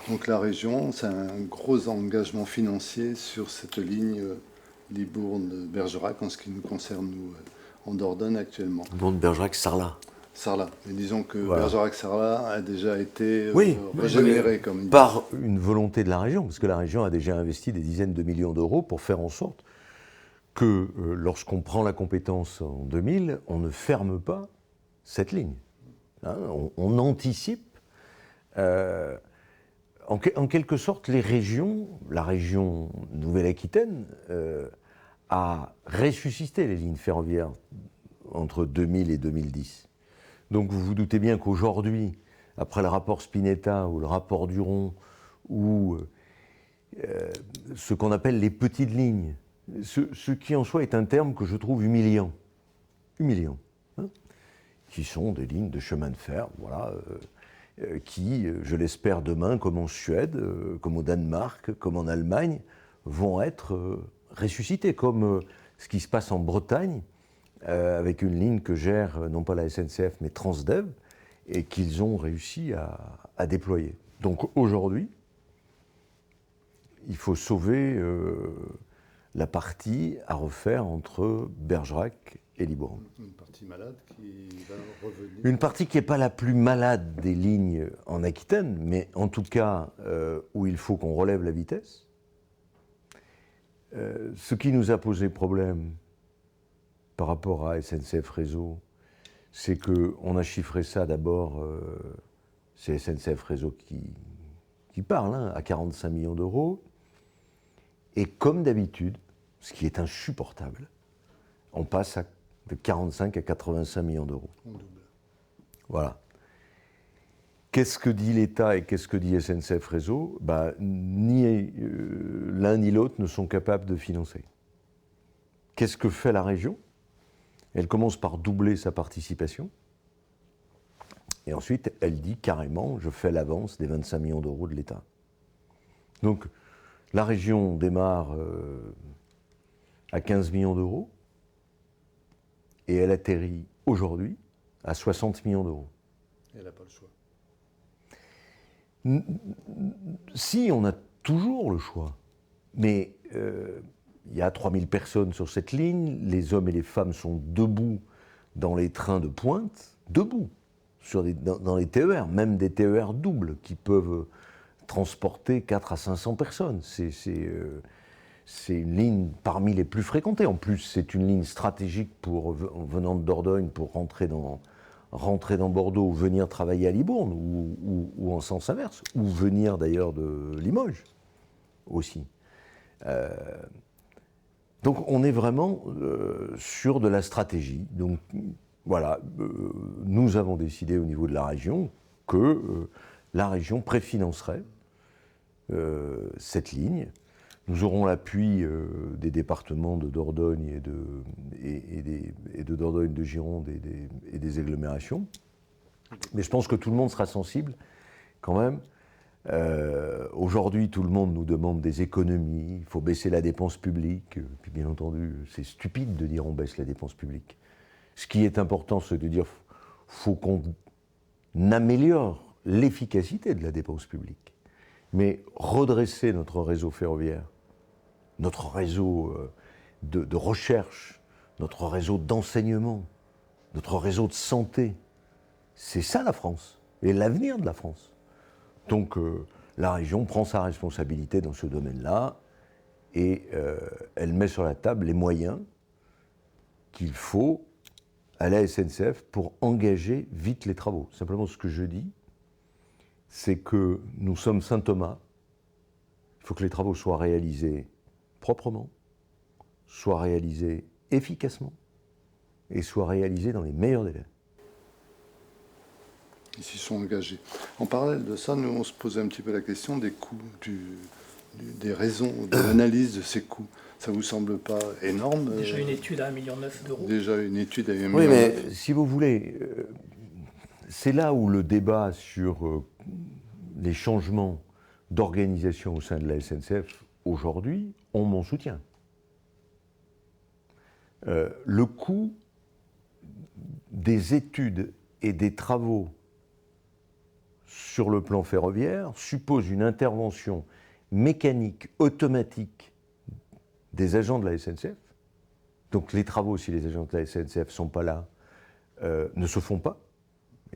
Donc la région, c'est un gros engagement financier sur cette ligne Libourne-Bergerac en ce qui nous concerne, nous, en Dordogne actuellement. Libourne-Bergerac-Sarlat. Sarlat. Mais disons que Voilà. Bergerac-Sarlat a déjà été Oui, régénéré, comme ils disent. par une volonté de la région, parce que la région a déjà investi des dizaines de millions d'euros pour faire en sorte que lorsqu'on prend la compétence en 2000, on ne ferme pas cette ligne. Hein, on anticipe. En quelque sorte, les régions, la région Nouvelle-Aquitaine, a ressuscité les lignes ferroviaires entre 2000 et 2010. Donc vous vous doutez bien qu'aujourd'hui, après le rapport Spinetta ou le rapport Duron, ou ce qu'on appelle les petites lignes, ce qui en soi est un terme que je trouve humiliant, hein, qui sont des lignes de chemin de fer, voilà, qui, je l'espère demain, comme en Suède, comme au Danemark, comme en Allemagne, vont être ressuscitées, comme ce qui se passe en Bretagne, avec une ligne que gère non pas la SNCF mais Transdev, et qu'ils ont réussi à déployer. Donc aujourd'hui, il faut sauver la partie à refaire entre Bergerac et Libourne. Une partie malade qui va revenir. Une partie qui n'est pas la plus malade des lignes en Aquitaine, mais en tout cas où il faut qu'on relève la vitesse. Ce qui nous a posé problème par rapport à SNCF Réseau, c'est qu'on a chiffré ça d'abord, c'est SNCF Réseau qui parle, hein, à 45 millions d'euros. Et comme d'habitude, ce qui est insupportable, on passe de 45 à 85 millions d'euros. On double. Voilà. Qu'est-ce que dit l'État et qu'est-ce que dit SNCF Réseau ? Ni l'un ni l'autre ne sont capables de financer. Qu'est-ce que fait la région ? Elle commence par doubler sa participation. Et ensuite, elle dit carrément, je fais l'avance des 25 millions d'euros de l'État. Donc, la région démarre à 15 millions d'euros et elle atterrit aujourd'hui à 60 millions d'euros. Elle n'a pas le choix. Si, on a toujours le choix. Mais il y a 3000 personnes sur cette ligne, les hommes et les femmes sont debout dans les trains de pointe, debout, dans les TER, même des TER doubles qui peuvent transporter 4 à 500 personnes. C'est une ligne parmi les plus fréquentées. En plus, c'est une ligne stratégique venant de Dordogne pour rentrer dans Bordeaux ou venir travailler à Libourne ou en sens inverse, ou venir d'ailleurs de Limoges aussi. Donc on est vraiment sur de la stratégie. Donc voilà, nous avons décidé au niveau de la région que la région préfinancerait cette ligne. Nous aurons l'appui des départements de Dordogne et de Dordogne, de Gironde et des agglomérations. Mais je pense que tout le monde sera sensible quand même. Aujourd'hui, tout le monde nous demande des économies, il faut baisser la dépense publique. Puis bien entendu, c'est stupide de dire on baisse la dépense publique. Ce qui est important, c'est de dire faut qu'on améliore l'efficacité de la dépense publique. Mais redresser notre réseau ferroviaire, notre réseau de recherche, notre réseau d'enseignement, notre réseau de santé, c'est ça la France, et l'avenir de la France. Donc la région prend sa responsabilité dans ce domaine-là, et elle met sur la table les moyens qu'il faut à la SNCF pour engager vite les travaux. Simplement, ce que je dis, c'est que nous sommes Saint-Thomas, il faut que les travaux soient réalisés proprement, soient réalisés efficacement et soient réalisés dans les meilleurs délais. Ils s'y sont engagés. En parallèle de ça, nous on se posait un petit peu la question des coûts, des raisons, de l'analyse de ces coûts. Ça vous semble pas énorme Déjà une étude à 1,9 million d'euros. Déjà une étude à 1,9 million. Oui, mais si vous voulez, c'est là où le débat sur les changements d'organisation au sein de la SNCF aujourd'hui ont mon soutien. Le coût des études et des travaux sur le plan ferroviaire suppose une intervention mécanique, automatique des agents de la SNCF. Donc les travaux, si les agents de la SNCF ne sont pas là, ne se font pas.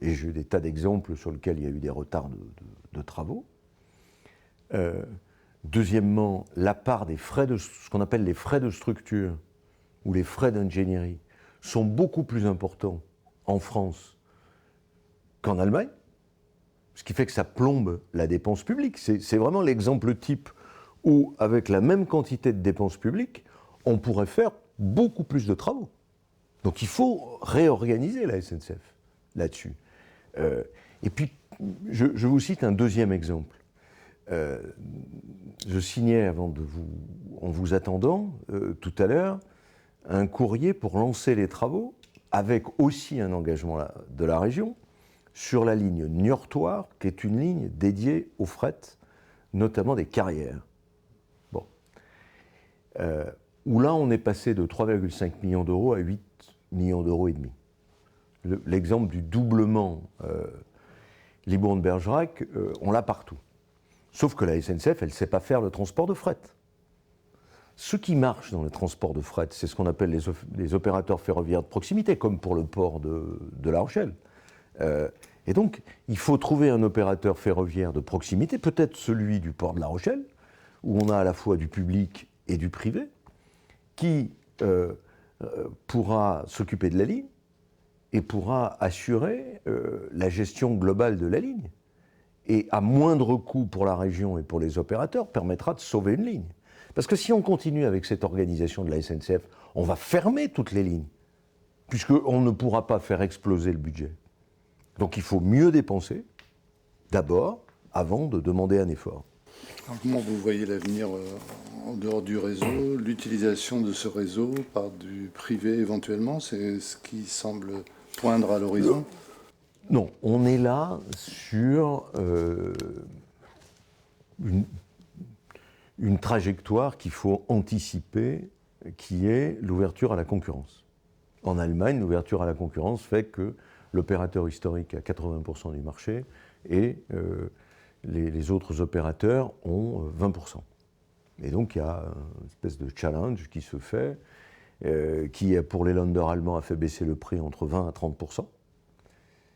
Et j'ai eu des tas d'exemples sur lesquels il y a eu des retards de travaux. Deuxièmement, la part des frais ce qu'on appelle les frais de structure ou les frais d'ingénierie sont beaucoup plus importants en France qu'en Allemagne, ce qui fait que ça plombe la dépense publique. C'est vraiment l'exemple type où, avec la même quantité de dépenses publiques, on pourrait faire beaucoup plus de travaux. Donc il faut réorganiser la SNCF là-dessus. Et puis, je vous cite un deuxième exemple. Je signais en vous attendant tout à l'heure, un courrier pour lancer les travaux, avec aussi un engagement de la région, sur la ligne Niort-Thouars, qui est une ligne dédiée au fret, notamment des carrières. Bon. Où là, on est passé de 3,5 millions d'euros à 8 millions d'euros et demi. L'exemple du doublement Libourne-Bergerac, on l'a partout. Sauf que la SNCF, elle ne sait pas faire le transport de fret. Ce qui marche dans le transport de fret, c'est ce qu'on appelle les opérateurs ferroviaires de proximité, comme pour le port de La Rochelle. Et donc, il faut trouver un opérateur ferroviaire de proximité, peut-être celui du port de La Rochelle, où on a à la fois du public et du privé, qui pourra s'occuper de la ligne et pourra assurer la gestion globale de la ligne. Et à moindre coût pour la région et pour les opérateurs, permettra de sauver une ligne. Parce que si on continue avec cette organisation de la SNCF, on va fermer toutes les lignes, puisqu'on ne pourra pas faire exploser le budget. Donc il faut mieux dépenser, d'abord, avant de demander un effort. Alors, comment vous voyez l'avenir en dehors du réseau, l'utilisation de ce réseau par du privé éventuellement, c'est ce qui semble poindre à l'horizon ? Non, on est là sur une trajectoire qu'il faut anticiper, qui est l'ouverture à la concurrence. En Allemagne, l'ouverture à la concurrence fait que l'opérateur historique a 80% du marché et les autres opérateurs ont 20%. Et donc il y a une espèce de challenge qui se fait, qui pour les Länder allemands a fait baisser le prix entre 20 à 30%.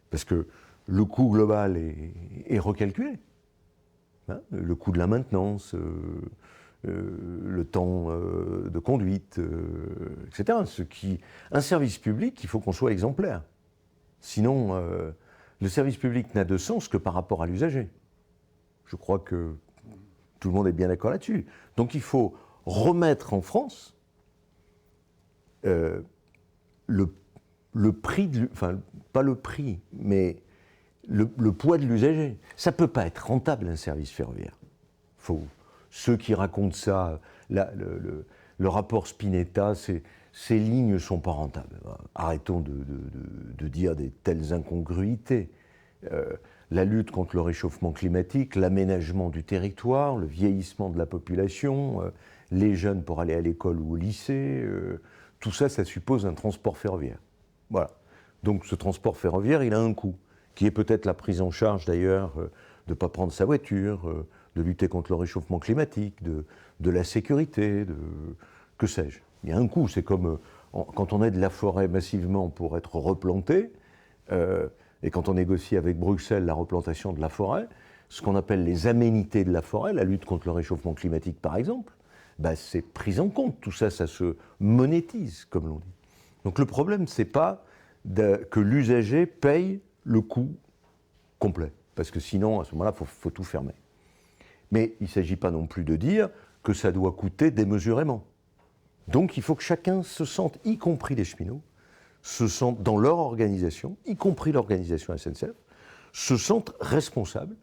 Parce que le coût global est recalculé. Hein, le coût de la maintenance, le temps de conduite, etc. Un service public, il faut qu'on soit exemplaire. Sinon, le service public n'a de sens que par rapport à l'usager. Je crois que tout le monde est bien d'accord là-dessus. Donc il faut remettre en France le prix, enfin pas le prix, mais le poids de l'usager. Ça ne peut pas être rentable un service ferroviaire. Ceux qui racontent ça, le rapport Spinetta, ces lignes ne sont pas rentables. Arrêtons de dire des telles incongruités. La lutte contre le réchauffement climatique, l'aménagement du territoire, le vieillissement de la population, les jeunes pour aller à l'école ou au lycée, tout ça, ça suppose un transport ferroviaire. Voilà. Donc ce transport ferroviaire, il a un coût, qui est peut-être la prise en charge d'ailleurs de ne pas prendre sa voiture, de lutter contre le réchauffement climatique, de la sécurité, que sais-je. Il y a un coût, c'est comme quand on aide la forêt massivement pour être replantée, et quand on négocie avec Bruxelles la replantation de la forêt, ce qu'on appelle les aménités de la forêt, la lutte contre le réchauffement climatique par exemple, c'est pris en compte, tout ça, ça se monétise, comme l'on dit. Donc le problème, c'est pas que l'usager paye le coût complet, parce que sinon, à ce moment-là, il faut tout fermer. Mais il ne s'agit pas non plus de dire que ça doit coûter démesurément. Donc il faut que chacun se sente, y compris les cheminots, se sentent dans leur organisation, y compris l'organisation SNCF, se sentent responsables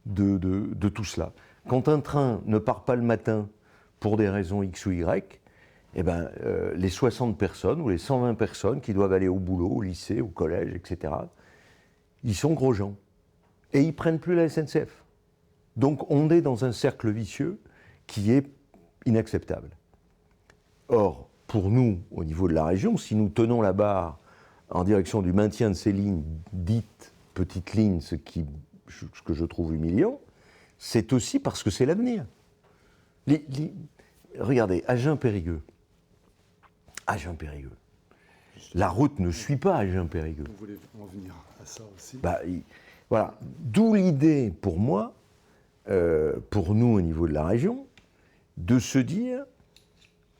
de tout cela. Quand un train ne part pas le matin pour des raisons X ou Y, les 60 personnes ou les 120 personnes qui doivent aller au boulot, au lycée, au collège, etc., ils sont gros gens. Et ils ne prennent plus la SNCF. Donc on est dans un cercle vicieux qui est inacceptable. Or, pour nous, au niveau de la région, si nous tenons la barre en direction du maintien de ces lignes dites petites lignes, ce qui ce que je trouve humiliant, c'est aussi parce que c'est l'avenir. Regardez, Agen-Périgueux. Agen-Périgueux. La route ne suit pas Agen-Périgueux. Vous voulez en venir à ça aussi? Voilà. D'où l'idée, pour moi, pour nous au niveau de la région, de se dire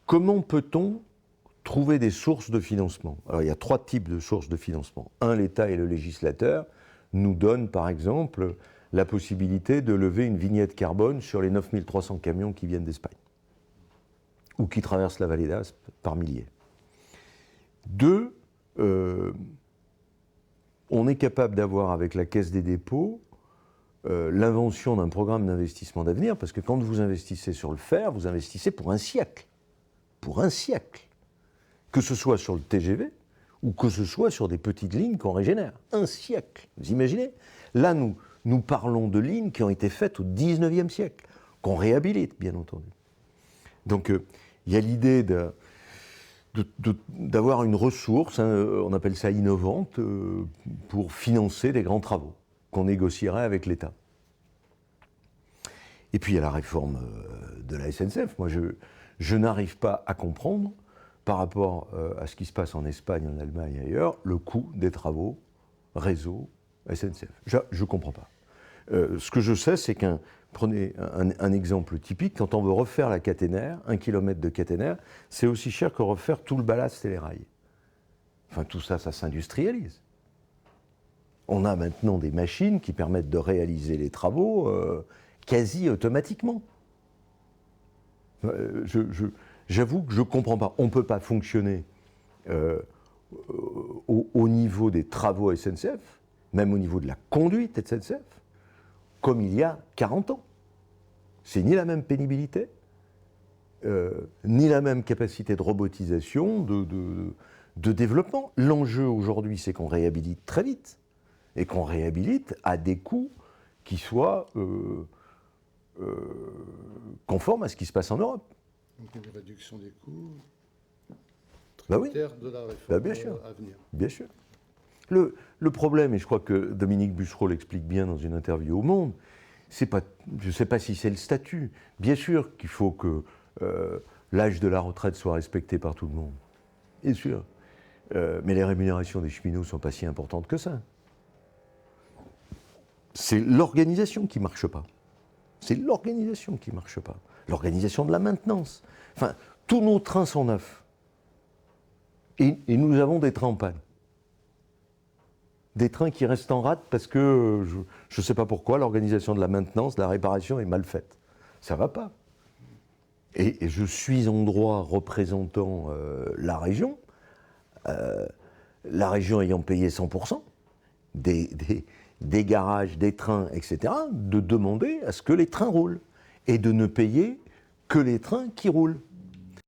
comment peut-on trouver des sources de financement. Alors il y a 3 types de sources de financement. Un, l'État et le législateur nous donnent par exemple la possibilité de lever une vignette carbone sur les 9300 camions qui viennent d'Espagne ou qui traversent la vallée d'Aspe par milliers. 2, on est capable d'avoir avec la Caisse des dépôts l'invention d'un programme d'investissement d'avenir, parce que quand vous investissez sur le fer, vous investissez pour un siècle. Pour un siècle. Que ce soit sur le TGV ou que ce soit sur des petites lignes qu'on régénère. Un siècle. Vous imaginez? Là, nous parlons de lignes qui ont été faites au 19e siècle, qu'on réhabilite, bien entendu. Donc, il y a l'idée d'avoir une ressource, on appelle ça innovante, pour financer des grands travaux qu'on négocierait avec l'État. Et puis il y a la réforme de la SNCF. Moi, je n'arrive pas à comprendre, par rapport à ce qui se passe en Espagne, en Allemagne et ailleurs, le coût des travaux réseau SNCF. Je ne comprends pas. Ce que je sais, c'est prenez un exemple typique, quand on veut refaire la caténaire, 1 km de caténaire, c'est aussi cher que refaire tout le ballast et les rails. Enfin, tout ça, ça s'industrialise. On a maintenant des machines qui permettent de réaliser les travaux quasi automatiquement. J'avoue que je ne comprends pas. On ne peut pas fonctionner au niveau des travaux SNCF, même au niveau de la conduite SNCF, comme il y a 40 ans. C'est ni la même pénibilité, ni la même capacité de robotisation, de développement. L'enjeu aujourd'hui, c'est qu'on réhabilite très vite, et qu'on réhabilite à des coûts qui soient conformes à ce qui se passe en Europe. Donc une réduction des coûts, Oui. de la réforme Bien sûr. à venir. Bien sûr. Le problème, et je crois que Dominique Bussereau l'explique bien dans une interview au Monde, c'est pas, je ne sais pas si c'est le statut. Bien sûr qu'il faut que l'âge de la retraite soit respecté par tout le monde. Bien sûr. Mais les rémunérations des cheminots ne sont pas si importantes que ça. C'est l'organisation qui ne marche pas. C'est l'organisation qui ne marche pas. L'organisation de la maintenance. Enfin, tous nos trains sont neufs. Et nous avons des trains en panne. Des trains qui restent en rade parce que, je ne sais pas pourquoi, l'organisation de la maintenance, de la réparation est mal faite. Ça ne va pas. Et je suis en droit représentant la région ayant payé 100%, des garages, des trains, etc., de demander à ce que les trains roulent et de ne payer que les trains qui roulent.